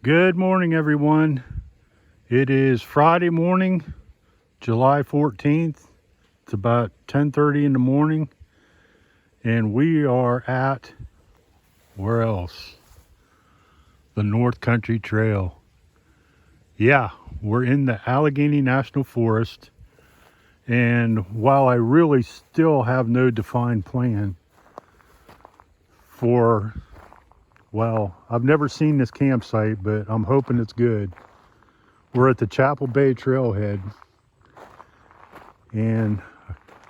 Good morning, everyone. It is Friday morning, July 14th. It's about 10:30 in the morning, and we are at, where else? The North Country Trail. Yeah, we're in the Allegheny National Forest, and while I really still have no defined plan for, well, I've never seen this campsite, but I'm hoping it's good. We're at the Chapel Bay Trailhead, and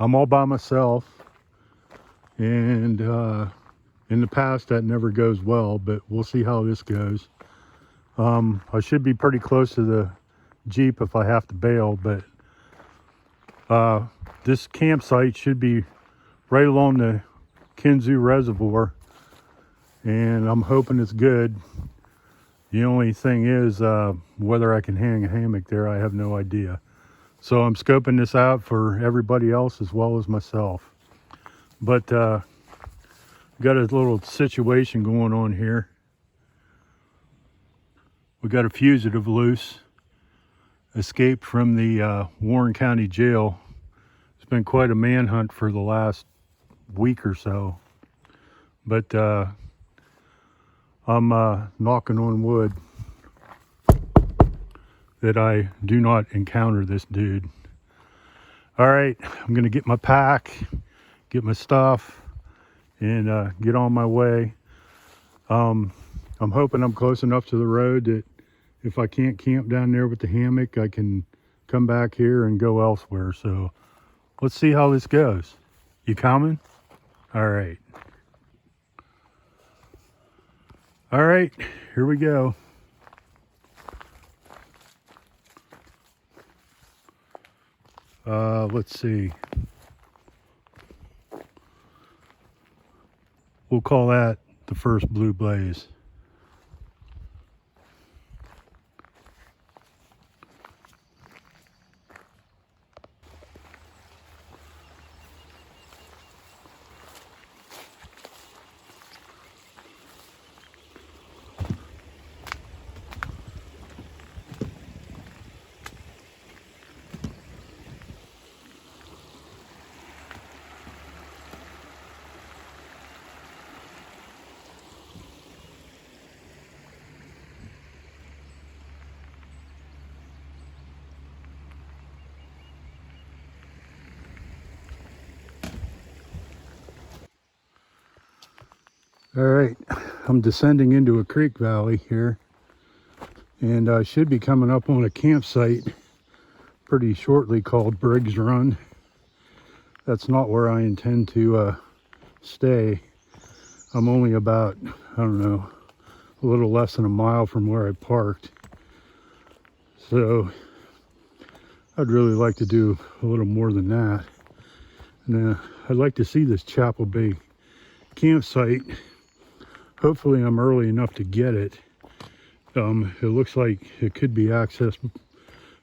I'm all by myself, and in the past that never goes well, but we'll see how this goes. I should be pretty close to the Jeep if I have to bail, but this campsite should be right along the Kinzua Reservoir, and I'm hoping it's good. The only thing is whether I can hang a hammock there, I have no idea. So I'm scoping this out for everybody else as well as myself. But got a little situation going on here. We got a fugitive loose, escaped from the Warren County Jail. It's been quite a manhunt for the last week or so. But I'm knocking on wood that I do not encounter this dude. All right, I'm gonna get my pack, get my stuff, and get on my way. I'm hoping I'm close enough to the road that if I can't camp down there with the hammock, I can come back here and go elsewhere. So let's see how this goes. You coming? All right. All right, here we go. Let's see. We'll call that the first blue blaze. All right, I'm descending into a creek valley here, and I should be coming up on a campsite pretty shortly called Briggs Run. That's not where I intend to stay. I'm only about, I don't know, a little less than a mile from where I parked. So I'd really like to do a little more than that. And I'd like to see this Chapel Bay campsite. Hopefully I'm early enough to get it. It looks like it could be accessed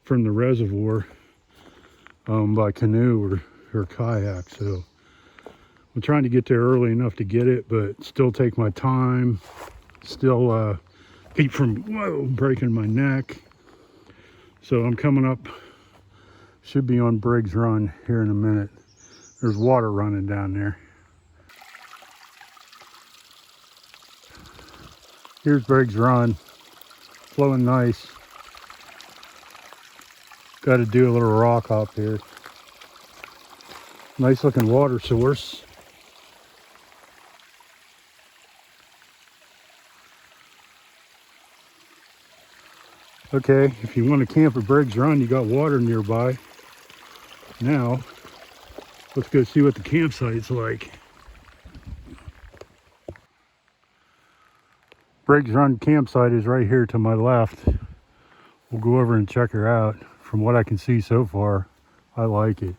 from the reservoir by canoe or kayak. So I'm trying to get there early enough to get it, but still take my time. Still keep from breaking my neck. So I'm coming up, should be on Briggs Run here in a minute. There's water running down there. Here's Briggs Run, flowing nice. Got to do a little rock hop here. Nice looking water source. Okay, if you want to camp at Briggs Run, you got water nearby. Now, let's go see what the campsite's like. Briggs Run campsite is right here to my left. We'll go over and check her out. From what I can see so far, I like it.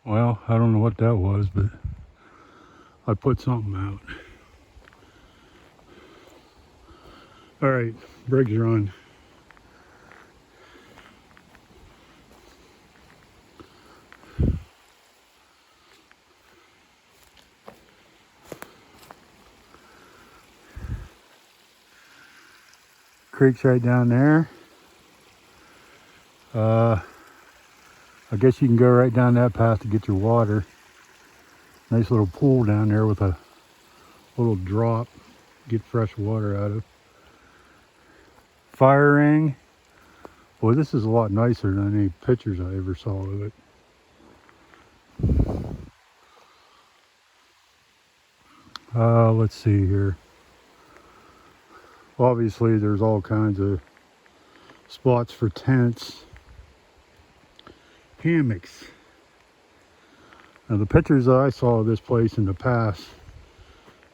Well, I don't know what that was, but I put something out. All right, Briggs Run. creek's right down there. I guess you can go right down that path to get your water. Nice little pool down there with a little drop. Get fresh water out of. Fire ring. Boy, this is a lot nicer than any pictures I ever saw of it. Let's see here. Obviously, there's all kinds of spots for tents. Hammocks. Now, the pictures that I saw of this place in the past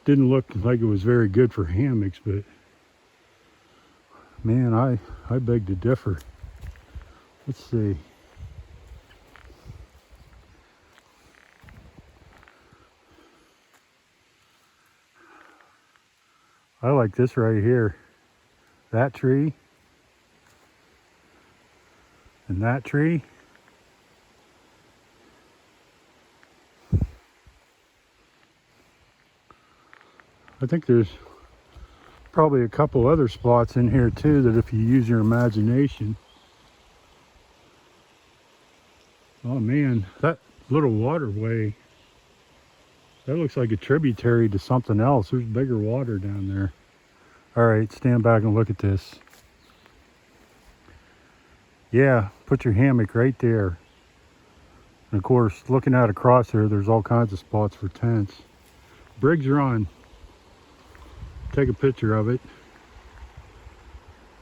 didn't look like it was very good for hammocks, but man, I beg to differ. Let's see. I like this right here. That tree and that tree. I think there's probably a couple other spots in here too that if you use your imagination. Oh man, that little waterway, that looks like a tributary to something else. There's bigger water down there. All right, stand back and look at this. Yeah, put your hammock right there. And of course, looking out across there, there's all kinds of spots for tents. Briggs Run. Take a picture of it.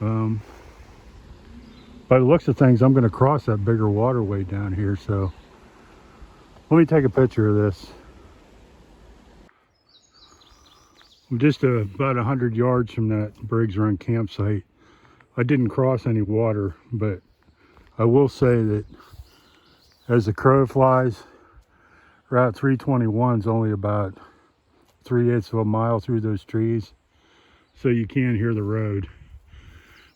By the looks of things, I'm going to cross that bigger waterway down here, so let me take a picture of this. I'm just about 100 yards from that Briggs Run campsite. I didn't cross any water, but I will say that as the crow flies, Route 321 is only about 3/8 of a mile through those trees, so you can hear the road.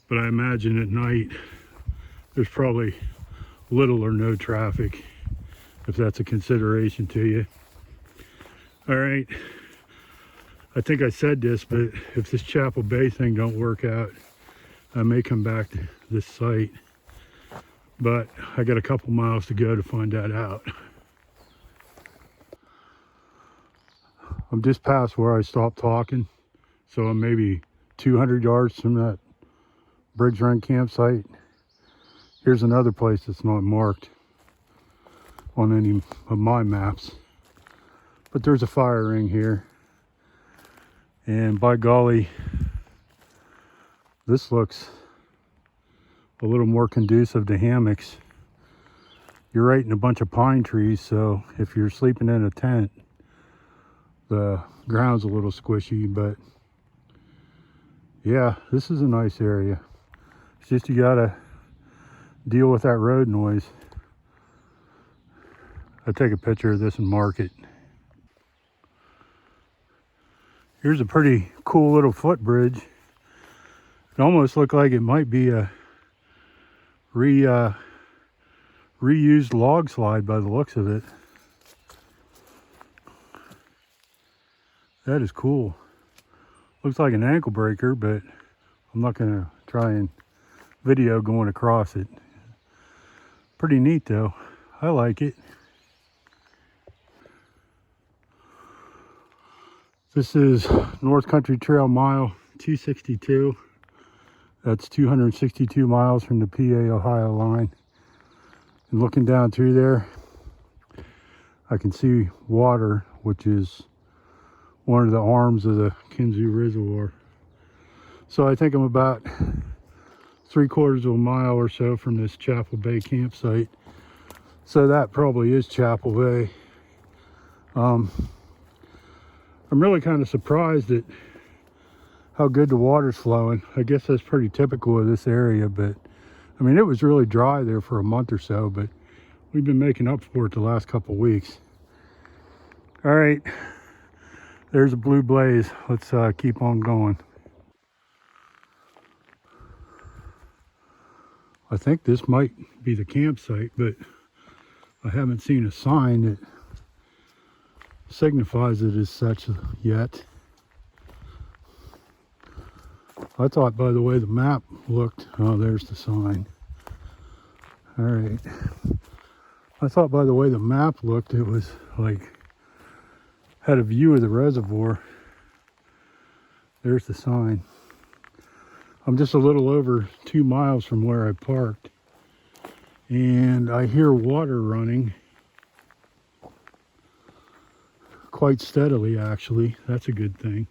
But I imagine at night there's probably little or no traffic, if that's a consideration to you. All right, I think I said this, but if this Chapel Bay thing don't work out, I may come back to this site, but I got a couple miles to go to find that out. I'm just past where I stopped talking, so I'm maybe 200 yards from that Briggs Run campsite. Here's another place that's not marked on any of my maps, but there's a fire ring here, and by golly, this looks a little more conducive to hammocks. You're right in a bunch of pine trees, so if you're sleeping in a tent, the ground's a little squishy, but yeah, this is a nice area. It's just you gotta deal with that road noise. I take a picture of this and mark it. Here's a pretty cool little footbridge. It almost looked like it might be a reused log slide by the looks of it. That is cool. Looks like an ankle breaker, but I'm not gonna try and video going across it. Pretty neat though. I like it. This is North Country Trail mile 262. That's 262 miles from the PA-Ohio line. And looking down through there, I can see water, which is one of the arms of the Kinzua Reservoir. So I think I'm about 3/4 of a mile or so from this Chapel Bay campsite. So that probably is Chapel Bay. I'm really kind of surprised at how good the water's flowing. I guess that's pretty typical of this area, but I mean, it was really dry there for a month or so, but we've been making up for it the last couple weeks. All right, there's a blue blaze. Let's keep on going. I think this might be the campsite, but I haven't seen a sign that signifies it as such yet. I thought by the way the map looked, oh, there's the sign. All right. I thought by the way the map looked, it was like, had a view of the reservoir. There's the sign. I'm just a little over 2 miles from where I parked. And I hear water running quite steadily, actually. That's a good thing.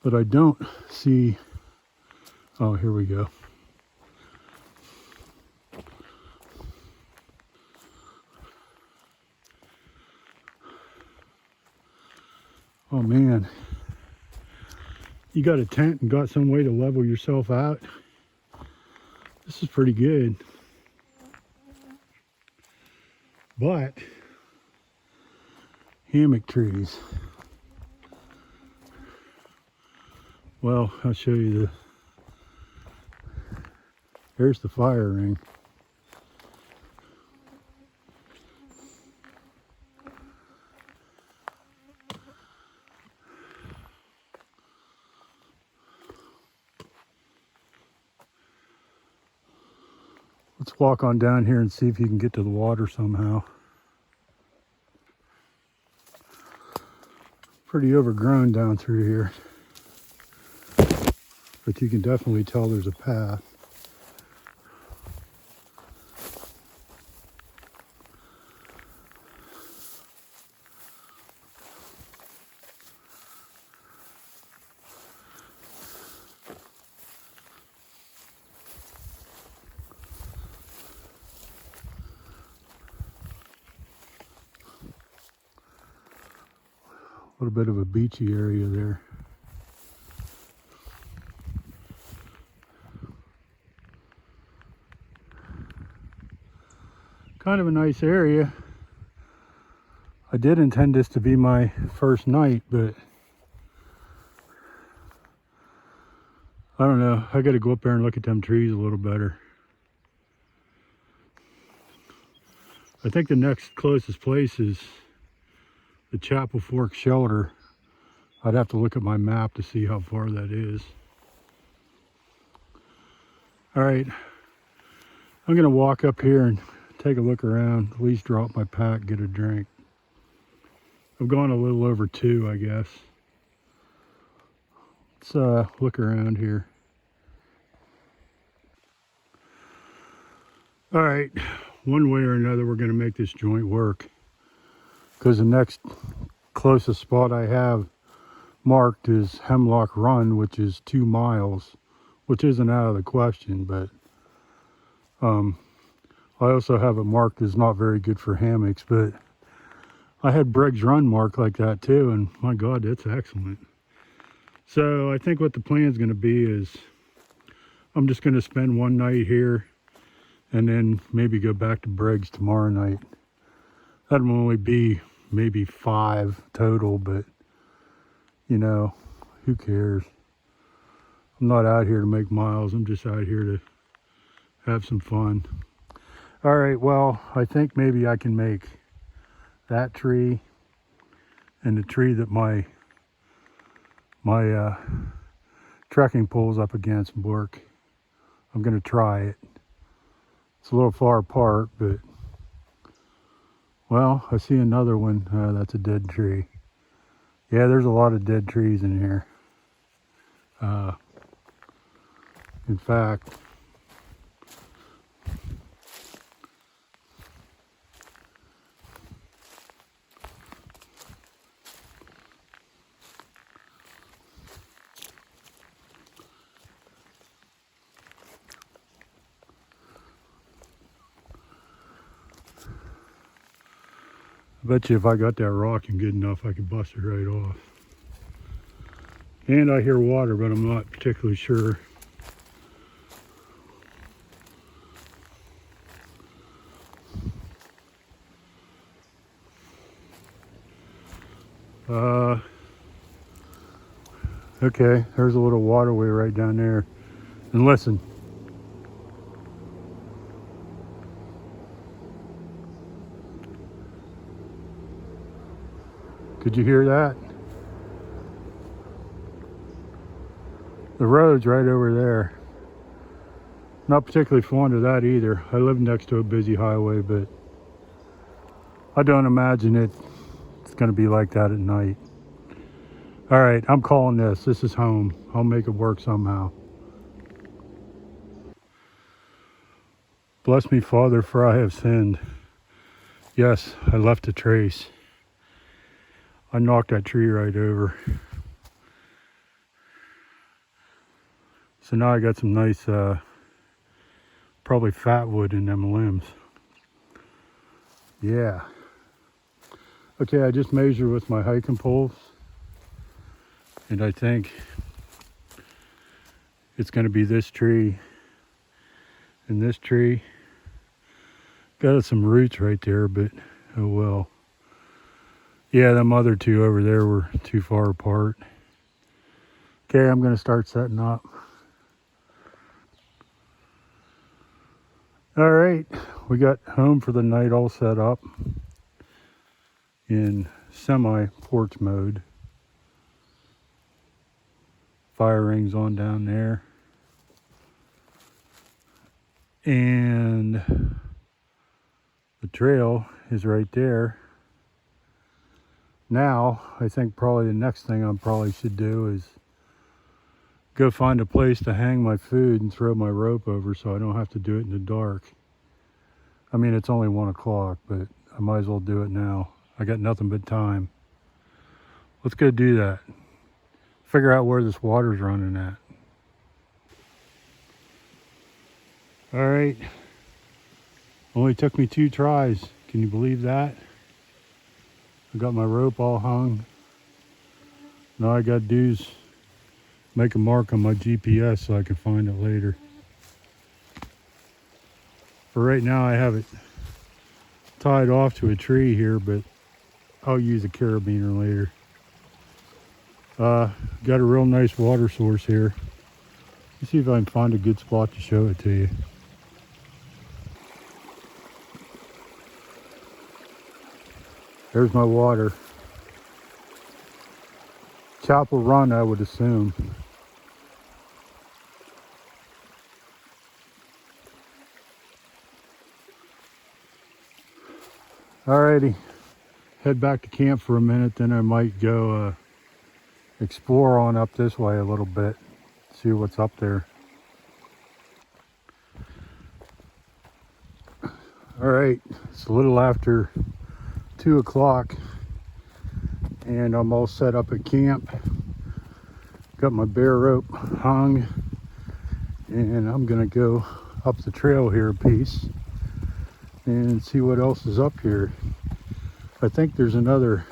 But I don't see, oh, here we go. Oh man, you got a tent and got some way to level yourself out. This is pretty good. But hammock trees. Well, I'll show you there's the fire ring. Let's walk on down here and see if you can get to the water somehow. Pretty overgrown down through here, but you can definitely tell there's a path. A little bit of a beachy area there. Kind of a nice area. I did intend this to be my first night, but I don't know. I got to go up there and look at them trees a little better. I think the next closest place is the Chapel Fork Shelter. I'd have to look at my map to see how far that is. All right, I'm gonna walk up here and take a look around, at least drop my pack, get a drink. I've gone a little over 2, I guess. Let's look around here. All right, one way or another, we're gonna make this joint work, because the next closest spot I have marked is Hemlock Run, which is 2 miles, which isn't out of the question, but I also have it marked as not very good for hammocks, but I had Briggs Run marked like that too, and my God, that's excellent. So I think what the plan is going to be is I'm just going to spend one night here and then maybe go back to Briggs tomorrow night. That'll only be maybe 5 total, but you know, who cares? I'm not out here to make miles. I'm just out here to have some fun. All right, well, I think maybe I can make that tree and the tree that my trekking pole's up against work. I'm gonna try it. It's a little far apart, but well, I see another one. That's a dead tree. Yeah, there's a lot of dead trees in here. In fact, I bet you if I got that rocking good enough, I could bust it right off. And I hear water, but I'm not particularly sure. Okay, there's a little waterway right down there. And listen. Could you hear that? The road's right over there. Not particularly fond of that either. I live next to a busy highway, but I don't imagine it's going to be like that at night. All right, I'm calling this. This is home. I'll make it work somehow. Bless me, Father, for I have sinned. Yes, I left a trace. I knocked that tree right over. So now I got some nice, probably fat wood in them limbs. Yeah. Okay, I just measured with my hiking poles. And I think it's going to be this tree and this tree. Got some roots right there, but oh well. Yeah, them other two over there were too far apart. Okay, I'm going to start setting up. All right, we got home for the night all set up in semi-porch mode. Fire rings on down there. And the trail is right there. Now, I think probably the next thing I probably should do is go find a place to hang my food and throw my rope over so I don't have to do it in the dark. I mean, it's only 1 o'clock, but I might as well do it now. I got nothing but time. Let's go do that. Figure out where this water's running at. All right. Only took me 2 tries. Can you believe that? I got my rope all hung. Now I got to do is make a mark on my GPS so I can find it later. For right now, I have it tied off to a tree here, but I'll use a carabiner later. Got a real nice water source here. Let's see if I can find a good spot to show it to you. There's my water. Chapel Run, I would assume. Alrighty, head back to camp for a minute, then I might go explore on up this way a little bit, see what's up there. Alright, it's a little after 2 o'clock and I'm all set up at camp. Got my bear rope hung and I'm gonna go up the trail here a piece and see what else is up here. I think there's another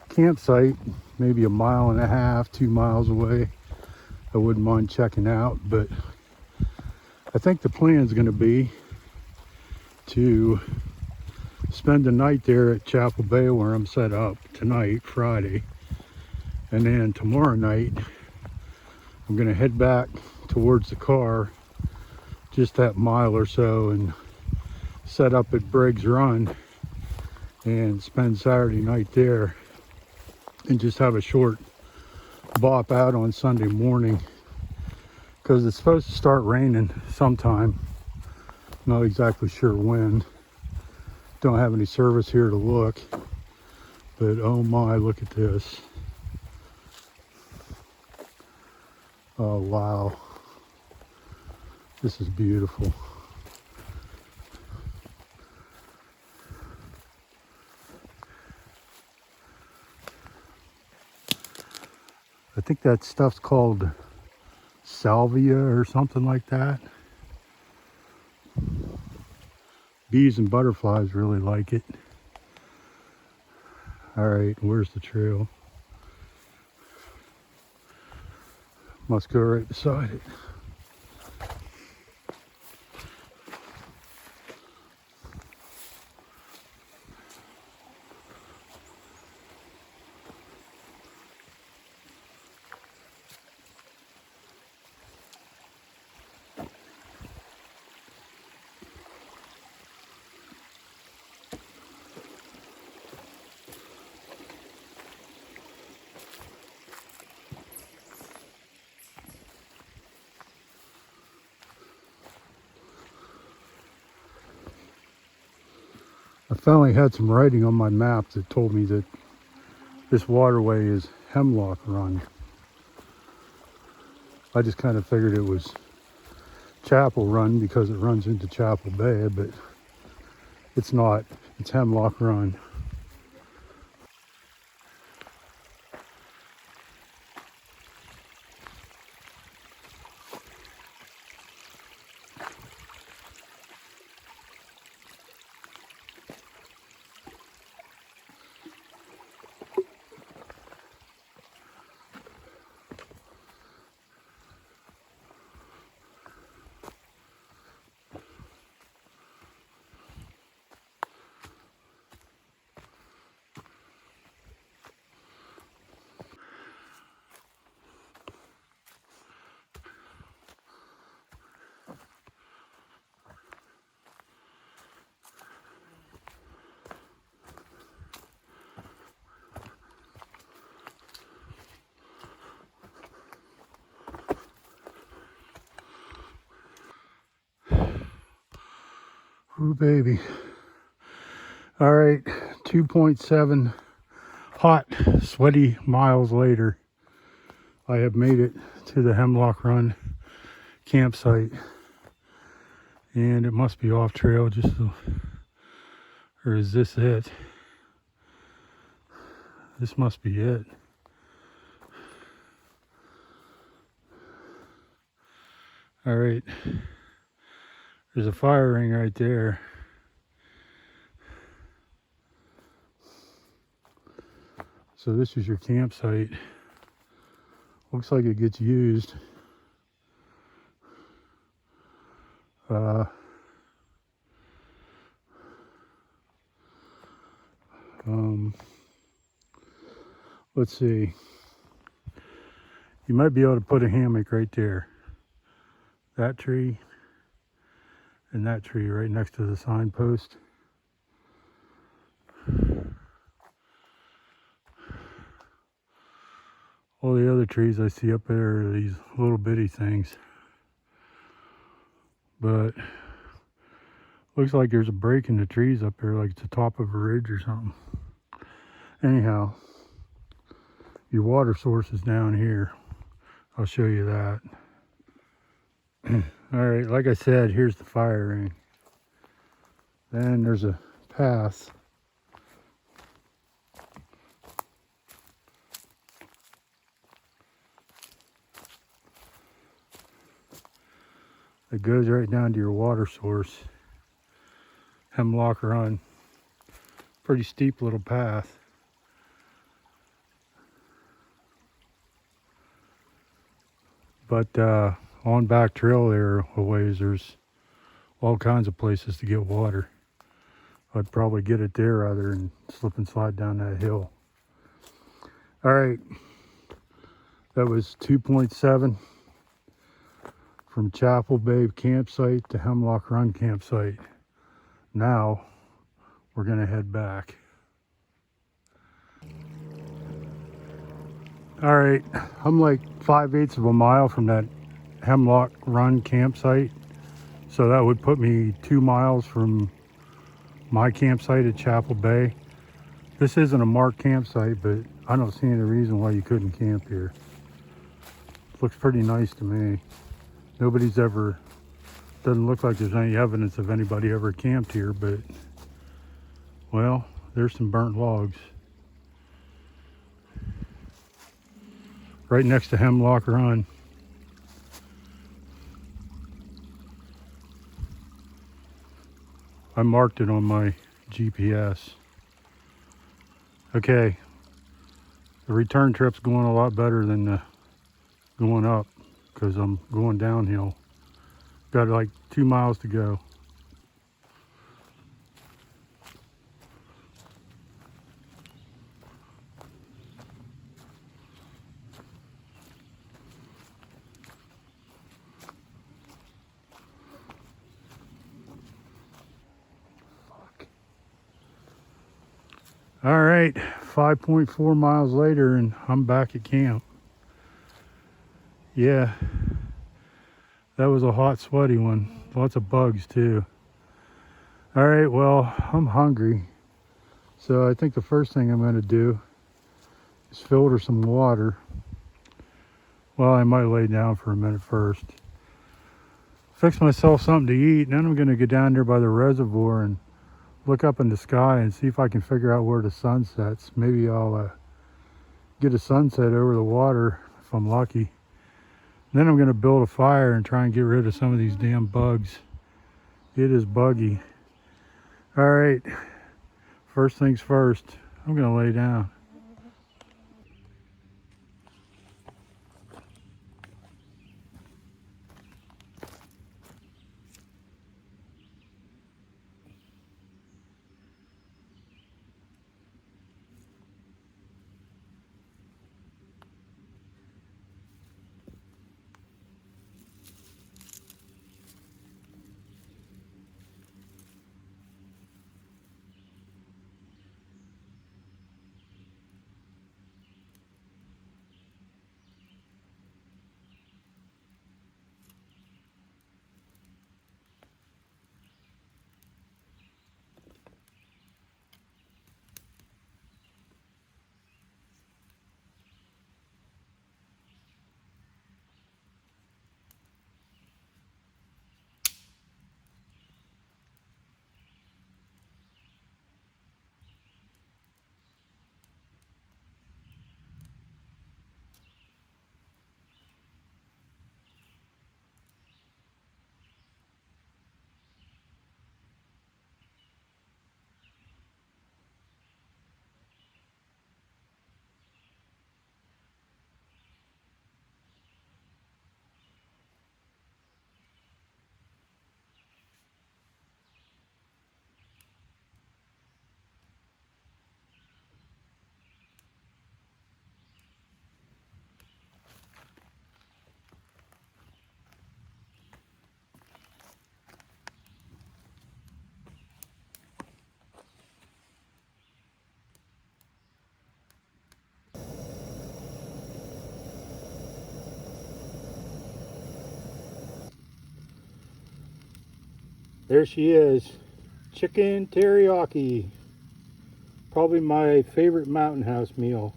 campsite maybe 1.5 miles, 2 miles away. I wouldn't mind checking out, but I think the plan is going to be to spend the night there at Chapel Bay where I'm set up tonight, Friday, and then tomorrow night I'm going to head back towards the car just that mile or so and set up at Briggs Run and spend Saturday night there and just have a short bop out on Sunday morning because it's supposed to start raining sometime. Not exactly sure when. Don't have any service here to look, but oh my, look at this. Oh wow, this is beautiful. I think that stuff's called salvia or something like that. Bees and butterflies really like it. All right, where's the trail? Must go right beside it. I finally had some writing on my map that told me that this waterway is Hemlock Run. I just kind of figured it was Chapel Run because it runs into Chapel Bay, but it's not. It's Hemlock Run. Ooh, baby. All right, 2.7 hot, sweaty miles later, I have made it to the Hemlock Run campsite. And it must be off trail, or is this it? This must be it. All right, there's a fire ring right there. So this is your campsite. Looks like it gets used. Let's see. You might be able to put a hammock right there. That tree and that tree right next to the signpost. All the other trees I see up there are these little bitty things. But looks like there's a break in the trees up there, like it's the top of a ridge or something. Anyhow, your water source is down here. I'll show you that. All right, like I said, here's the fire ring. Then there's a path. It goes right down to your water source. Hemlock Run. Pretty steep little path. But on back trail there a ways, there's all kinds of places to get water. I'd probably get it there rather than slip and slide down that hill. All right, that was 2.7 from Chapel Bay campsite to Hemlock Run campsite. Now we're gonna head back. All right, I'm like 5/8 of a mile from that Hemlock Run campsite. So that would put me 2 miles from my campsite at Chapel Bay. This isn't a marked campsite, but I don't see any reason why you couldn't camp here. Looks pretty nice to me. Doesn't look like there's any evidence of anybody ever camped here, but well, there's some burnt logs. Right next to Hemlock Run. I marked it on my GPS. Okay, the return trip's going a lot better than the going up because I'm going downhill. Got like 2 miles to go. All right, 5.4 miles later and I'm back at camp. Yeah, that was a hot, sweaty one. Lots of bugs too. All right, well, I'm hungry. So I think the first thing I'm going to do is filter some water. Well, I might lay down for a minute first. Fix myself something to eat, and then I'm going to get down there by the reservoir and look up in the sky and see if I can figure out where the sun sets. Maybe I'll get a sunset over the water if I'm lucky. Then I'm going to build a fire and try and get rid of some of these damn bugs. It is buggy. All right, first things first, I'm going to lay down. There she is, chicken teriyaki. Probably my favorite mountain house meal.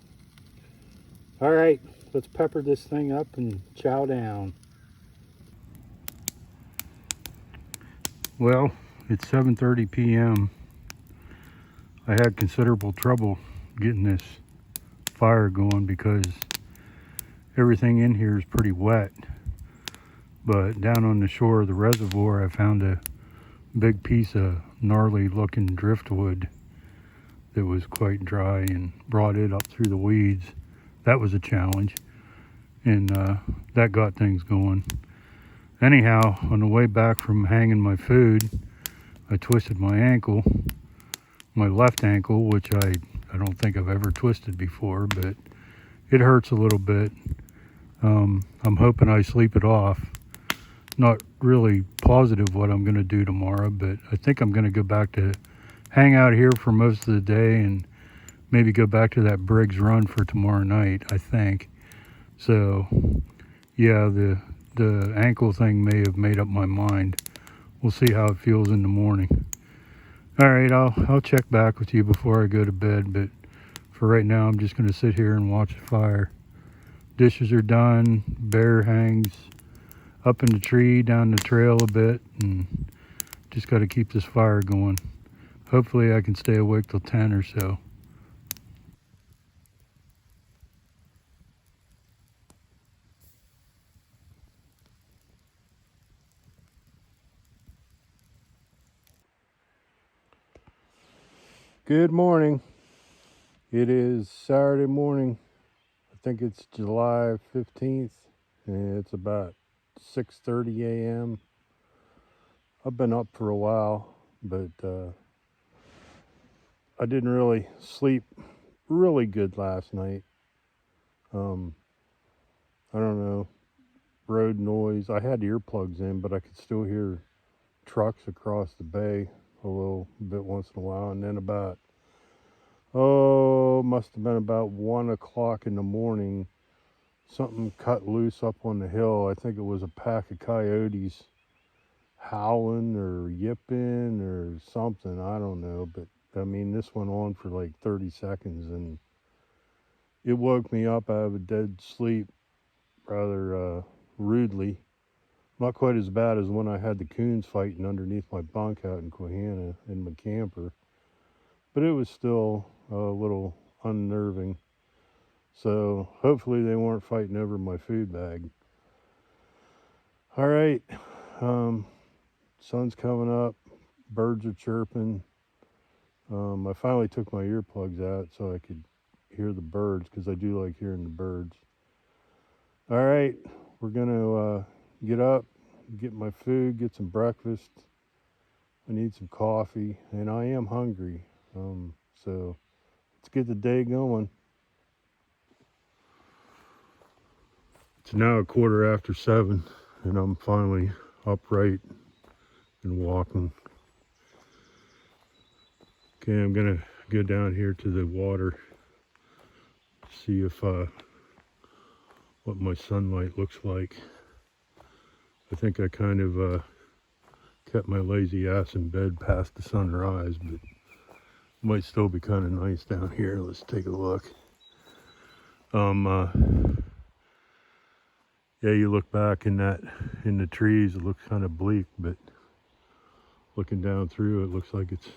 All right, let's pepper this thing up and chow down. Well, it's 7:30 p.m. I had considerable trouble getting this fire going because everything in here is pretty wet. But down on the shore of the reservoir, I found a big piece of gnarly looking driftwood that was quite dry and brought it up through the weeds. That was a challenge, and that got things going. Anyhow, on the way back from hanging my food, I twisted my ankle, my left ankle, which I don't think I've ever twisted before, but it hurts a little bit. I'm hoping I sleep it off. Not really positive what I'm going to do tomorrow, but I think I'm going to go back to hang out here for most of the day and maybe go back to that Briggs run for tomorrow night, I think. So, yeah, the ankle thing may have made up my mind. We'll see how it feels in the morning. All right, I'll check back with you before I go to bed, but for right now, I'm just going to sit here and watch the fire. Dishes are done, bear hangs up in the tree down the trail a bit, and just got to keep this fire going. Hopefully I can stay awake till 10 or so. Good morning. It is Saturday morning. I think it's July 15th, and it's about 6:30 a.m. I've been up for a while, but I didn't really sleep really good last night. I don't know, road noise. I had earplugs in, but I could still hear trucks across the bay a little bit once in a while. And then must have been about 1 o'clock in the morning, something cut loose up on the hill. I think it was a pack of coyotes howling or yipping or something. I don't know. But I mean, this went on for like 30 seconds and it woke me up out of a dead sleep rather rudely. Not quite as bad as when I had the coons fighting underneath my bunk out in Quahana in my camper. But it was still a little unnerving. So hopefully they weren't fighting over my food bag. All right, sun's coming up, birds are chirping. I finally took my earplugs out so I could hear the birds because I do like hearing the birds. All right, we're gonna get up, get my food, get some breakfast. I need some coffee and I am hungry. So let's get the day going. It's now 7:15 and I'm finally upright and walking. Okay, I'm gonna go down here to the water, see if what my sunlight looks like. I think I kind of kept my lazy ass in bed past the sunrise, but it might still be kind of nice down here. Let's take a look. Yeah, you look back in the trees, it looks kind of bleak, but looking down through, it looks like it's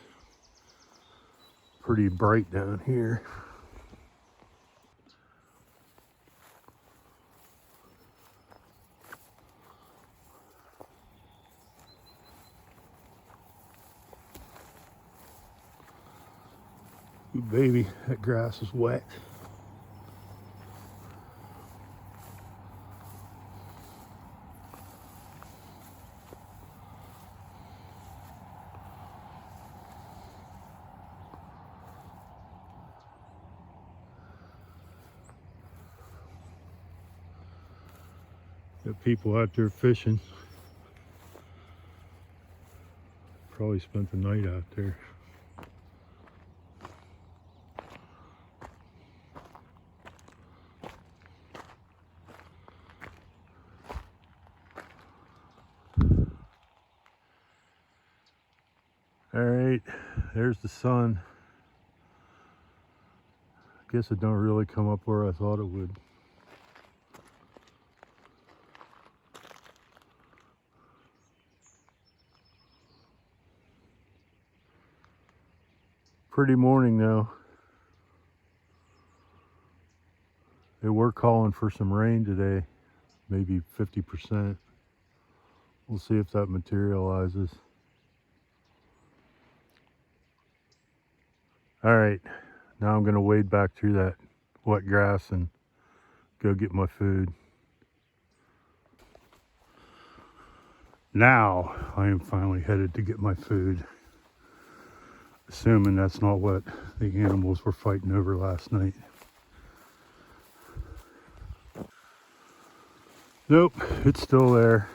pretty bright down here. Ooh, baby, that grass is wet. Got people out there fishing. Probably spent the night out there. All right, there's the sun. I guess it don't really come up where I thought it would. Pretty morning though. They were calling for some rain today, maybe 50%. We'll see if that materializes. All right, now I'm gonna wade back through that wet grass and go get my food. Now I am finally headed to get my food, assuming that's not what the animals were fighting over last night. Nope, it's still there.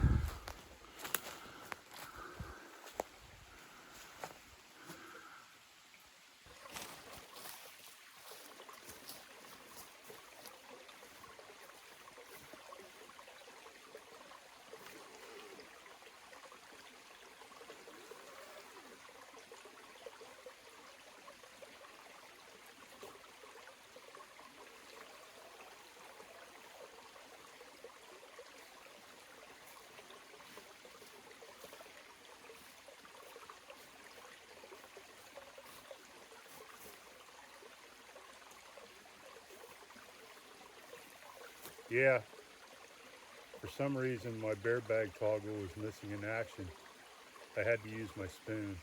Yeah, for some reason my bear bag toggle was missing in action. I had to use my spoon.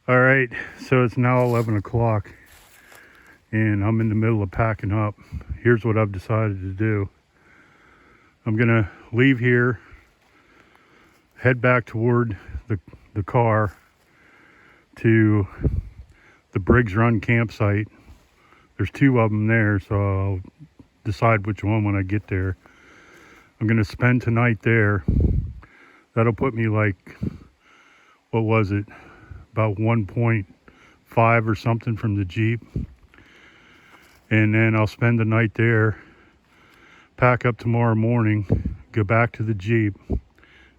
All right, so it's now 11 o'clock and I'm in the middle of packing up. Here's what I've decided to do. I'm gonna leave here, head back toward the car, to the Briggs Run campsite. There's 2 of them there, so I'll decide which one when I get there. I'm gonna spend tonight there. That'll put me like, what was it, about 1.5 or something from the Jeep. And then I'll spend the night there, pack up tomorrow morning, go back to the Jeep,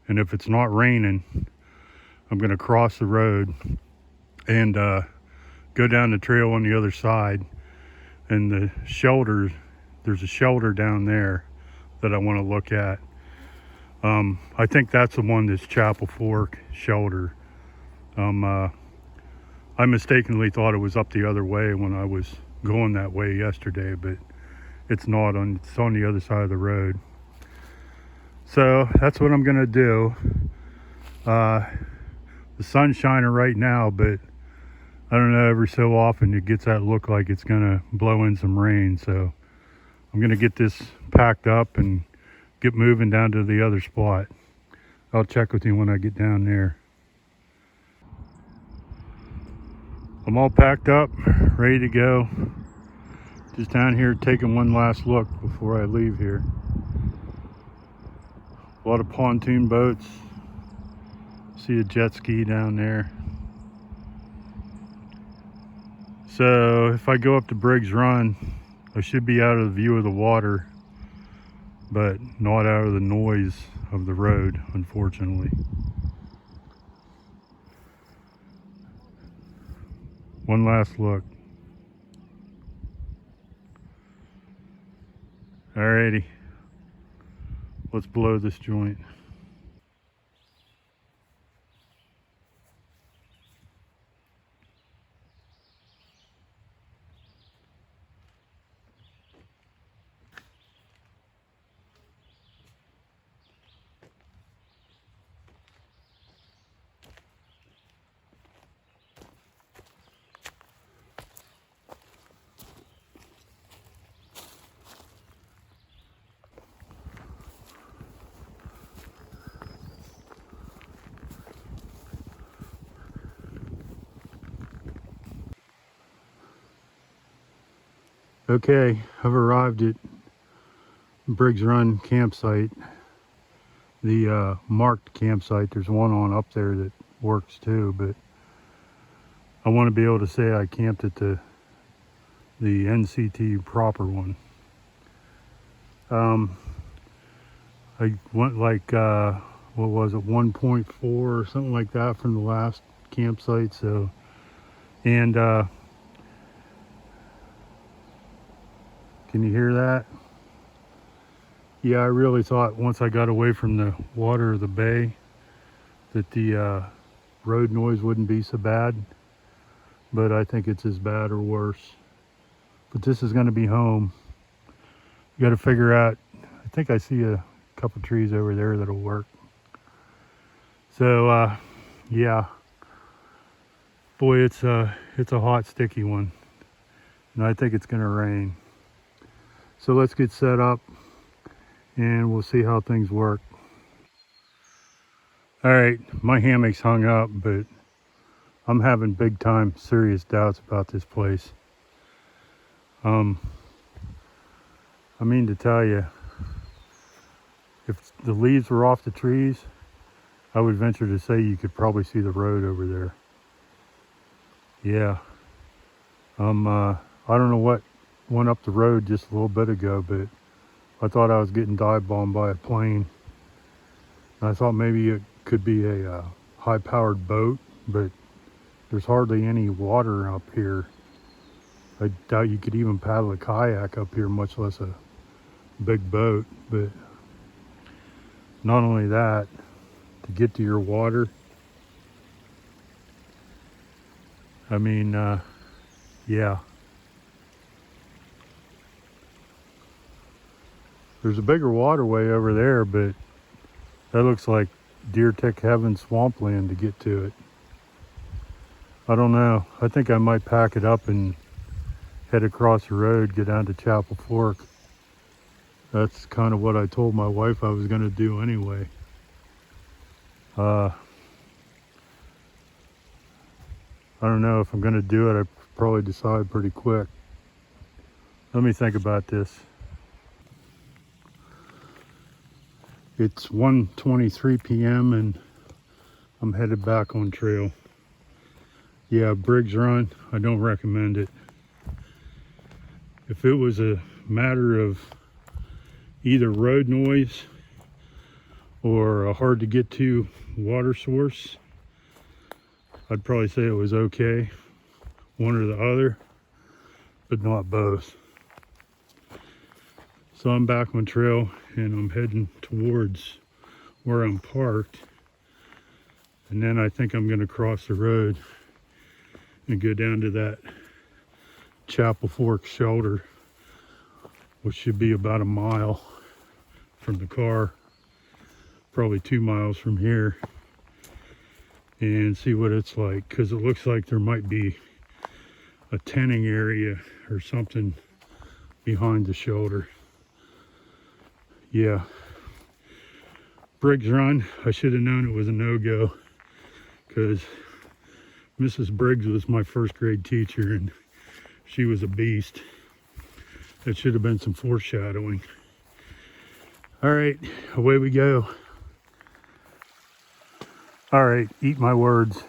and if it's not raining, I'm gonna cross the road and go down the trail on the other side. And the shelter, there's a shelter down there that I want to look at. I think that's the one that's Chapel Fork shelter. I mistakenly thought it was up the other way when I was going that way yesterday, but it's not. It's on the other side of the road. So that's what I'm gonna do. The sun's shining right now, but I don't know, every so often it gets that look like it's gonna blow in some rain. So I'm gonna get this packed up and get moving down to the other spot. I'll check with you when I get down there. I'm all packed up, ready to go. Just down here taking one last look before I leave here. A lot of pontoon boats. See a jet ski down there. So if I go up to Briggs Run, I should be out of the view of the water, but not out of the noise of the road, unfortunately. One last look. Alrighty, let's blow this joint. Okay, I've arrived at Briggs Run campsite. The marked campsite, there's one on up there that works too, but I want to be able to say I camped at the NCT proper one. I went like, what was it, 1.4 or something like that from the last campsite. So, and can you hear that? Yeah, I really thought once I got away from the water of the bay that the road noise wouldn't be so bad, but I think it's as bad or worse. But this is going to be home. You got to figure out, I think I see a couple trees over there that'll work. So yeah, boy, it's a hot, sticky one, and I think it's going to rain. So let's get set up and we'll see how things work. All right, my hammock's hung up, but I'm having big time serious doubts about this place. I mean to tell you, if the leaves were off the trees, I would venture to say you could probably see the road over there. Yeah. I don't know what went up the road just a little bit ago, but I thought I was getting dive bombed by a plane. And I thought maybe it could be a high-powered boat, but there's hardly any water up here. I doubt you could even paddle a kayak up here, much less a big boat. But not only that, to get to your water, I mean, yeah. There's a bigger waterway over there, but that looks like deer tick heaven swampland to get to it. I don't know. I think I might pack it up and head across the road, get down to Chapel Fork. That's kind of what I told my wife I was going to do anyway. I don't know if I'm going to do it. I probably decide pretty quick. Let me think about this. It's 1:23 p.m. and I'm headed back on trail. Yeah, Briggs Run, I don't recommend it. If it was a matter of either road noise or a hard to get to water source, I'd probably say it was okay, one or the other, but not both. So I'm back on trail and I'm heading towards where I'm parked, and then I think I'm going to cross the road and go down to that Chapel Fork shelter, which should be about a mile from the car, probably 2 miles from here, and see what it's like, because it looks like there might be a tenting area or something behind the shelter. Yeah, Briggs Run, I should have known it was a no-go, because Mrs. Briggs was my first grade teacher and she was a beast. That should have been some foreshadowing. All right, away we go. All right, eat my words.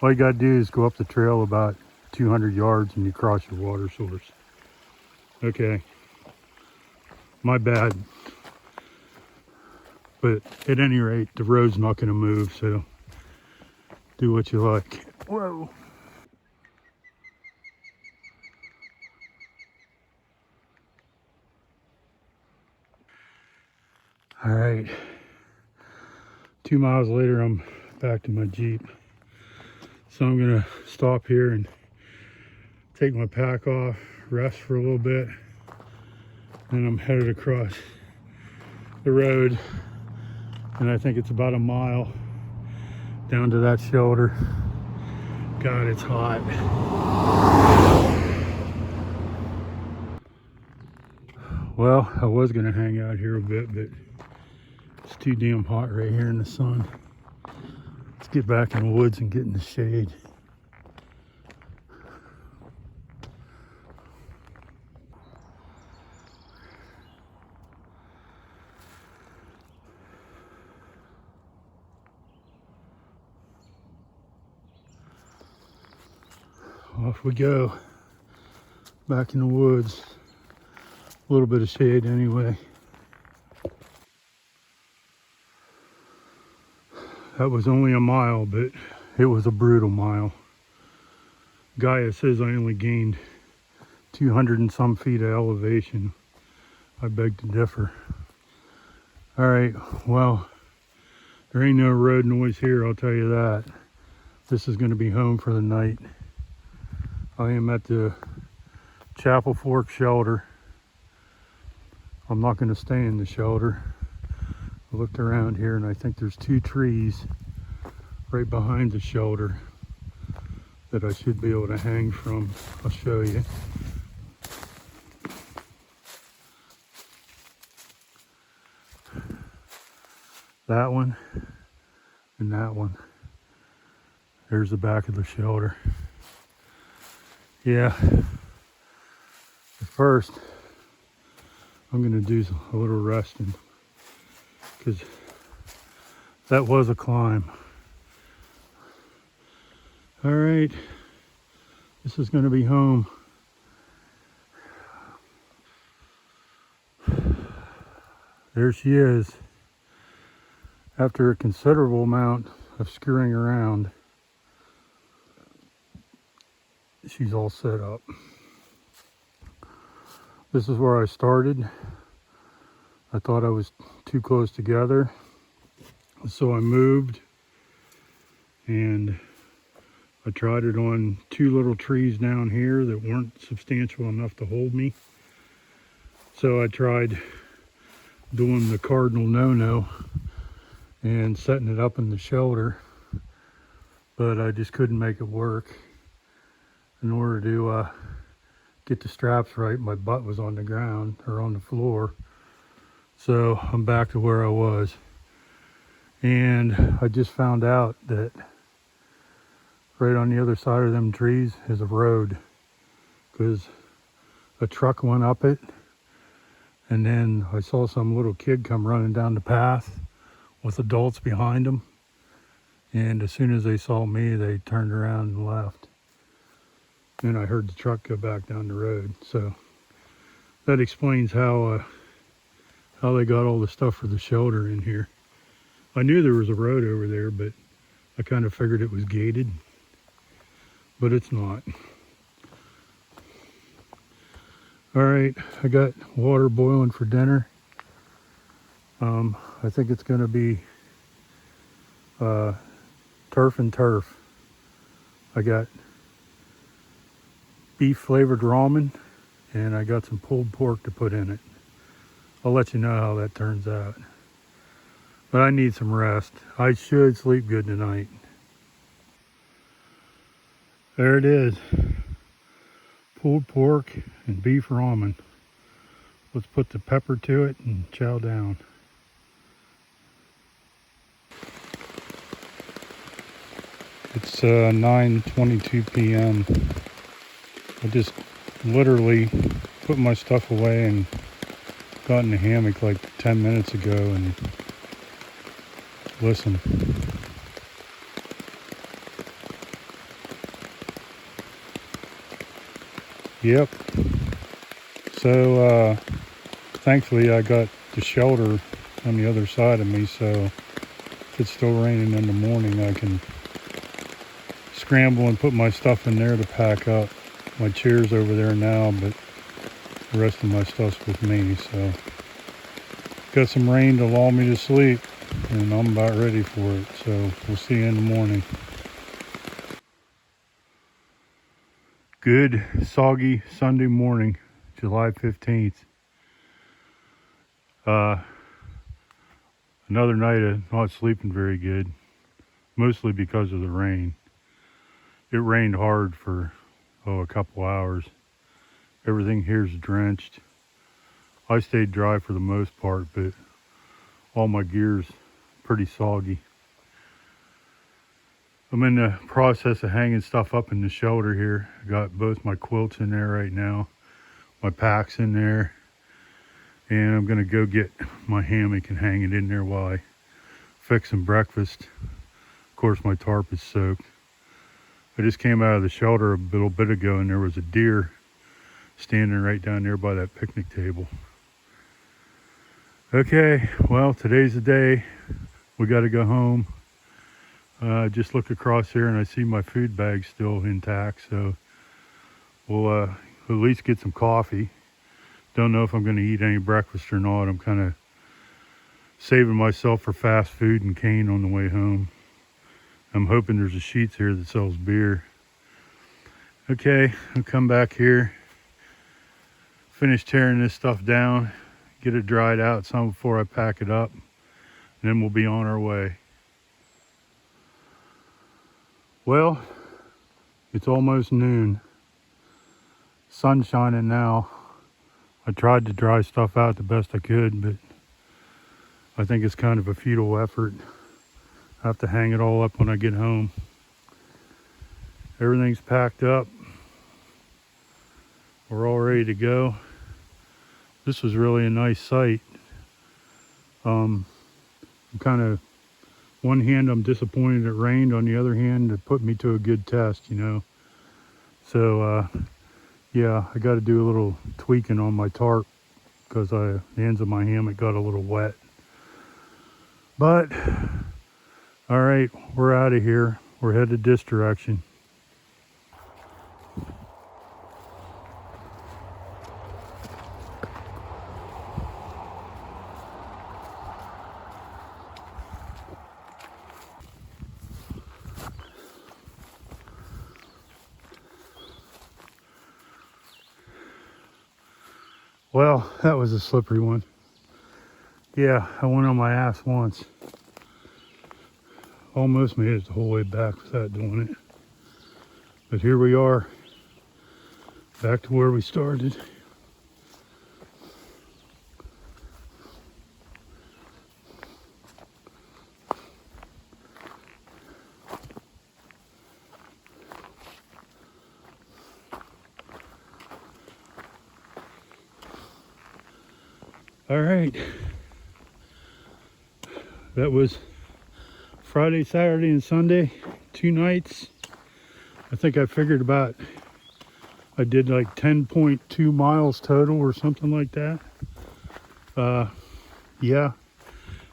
All you gotta do is go up the trail about 200 yards and you cross your water source. Okay, my bad. But at any rate, the road's not gonna move, so do what you like. Whoa. All right, 2 miles later, I'm back to my Jeep. So I'm gonna stop here and take my pack off, rest for a little bit, and I'm headed across the road. And I think it's about a mile down to that shelter. God, it's hot. Well, I was gonna hang out here a bit, but it's too damn hot right here in the sun. Let's get back in the woods and get in the shade. Off we go. Back in the woods. A little bit of shade anyway. That was only a mile, but it was a brutal mile. Gaia says I only gained 200 and some feet of elevation. I beg to differ. All right, well, there ain't no road noise here, I'll tell you that. This is going to be home for the night. I am at the Chapel Fork shelter. I'm not going to stay in the shelter. I looked around here and I think there's 2 trees right behind the shelter that I should be able to hang from. I'll show you. That one and that one. There's the back of the shelter. Yeah. At first, I'm going to do a little resting, because that was a climb. All right, this is going to be home. There she is. After a considerable amount of screwing around, she's all set up. This is where I started. I thought I was too close together, so I moved and I tried it on 2 little trees down here that weren't substantial enough to hold me. So I tried doing the cardinal no-no and setting it up in the shelter, but I just couldn't make it work. In order to get the straps right, my butt was on the ground or on the floor. So I'm back to where I was. And I just found out that Right on the other side of them trees is a road, because a truck went up it, and then I saw some little kid come running down the path with adults behind him, and as soon as they saw me, they turned around and left. And I heard the truck go back down the road. So that explains how they got all the stuff for the shelter in here. I knew there was a road over there, but I kind of figured it was gated, but it's not. All right, I got water boiling for dinner. I think it's going to be turf and turf. I got beef flavored ramen, and I got some pulled pork to put in it. I'll let you know how that turns out. But I need some rest. I should sleep good tonight. There it is. Pulled pork and beef ramen. Let's put the pepper to it and chow down. It's 9:22 p.m. I just literally put my stuff away and got in the hammock like 10 minutes ago, and listen. Yep. So thankfully I got the shelter on the other side of me, so if it's still raining in the morning, I can scramble and put my stuff in there to pack up. My chair's over there now, but the rest of my stuff's with me. So got some rain to lull me to sleep, and I'm about ready for it. So we'll see you in the morning. Good soggy Sunday morning, July 15th. Another night of not sleeping very good, mostly because of the rain. It rained hard for a couple hours. Everything here's drenched. I stayed dry for the most part, but all my gear's pretty soggy. I'm in the process of hanging stuff up in the shelter here. I got both my quilts in there right now, my pack's in there, and I'm gonna go get my hammock and hang it in there while I fix some breakfast. Of course, my tarp is soaked. I just came out of the shelter a little bit ago, and there was a deer standing right down there by that picnic table. Okay, well, today's the day. We got to go home. Just look across here and I see my food bag still intact, so we'll at least get some coffee. Don't know if I'm going to eat any breakfast or not. I'm kind of saving myself for fast food and cane on the way home. I'm hoping there's a Sheetz here that sells beer. Okay, I'll come back here, finish tearing this stuff down, get it dried out some before I pack it up, and then we'll be on our way. Well, it's almost noon. Sun's shining now. I tried to dry stuff out the best I could, but I think it's kind of a futile effort. I have to hang it all up when I get home. Everything's packed up. We're all ready to go. This was really a nice sight. I'm kind of, one hand I'm disappointed it rained, on the other hand it put me to a good test, you know. So yeah, I got to do a little tweaking on my tarp because the ends of my hammock got a little wet. But all right, we're out of here. We're headed this direction. Well, that was a slippery one. Yeah, I went on my ass once. Almost made it the whole way back without doing it. But here we are, back to where we started. All right. That was Friday, Saturday, and Sunday, 2 nights. I think I figured I did like 10.2 miles total or something like that. Yeah,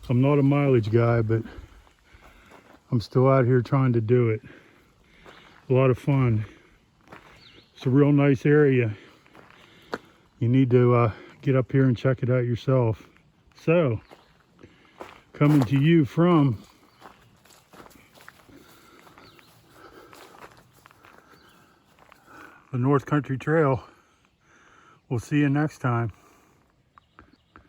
I'm not a mileage guy, but I'm still out here trying to do it. A lot of fun. It's a real nice area. You need to get up here and check it out yourself. So, coming to you from the North Country Trail. We'll see you next time.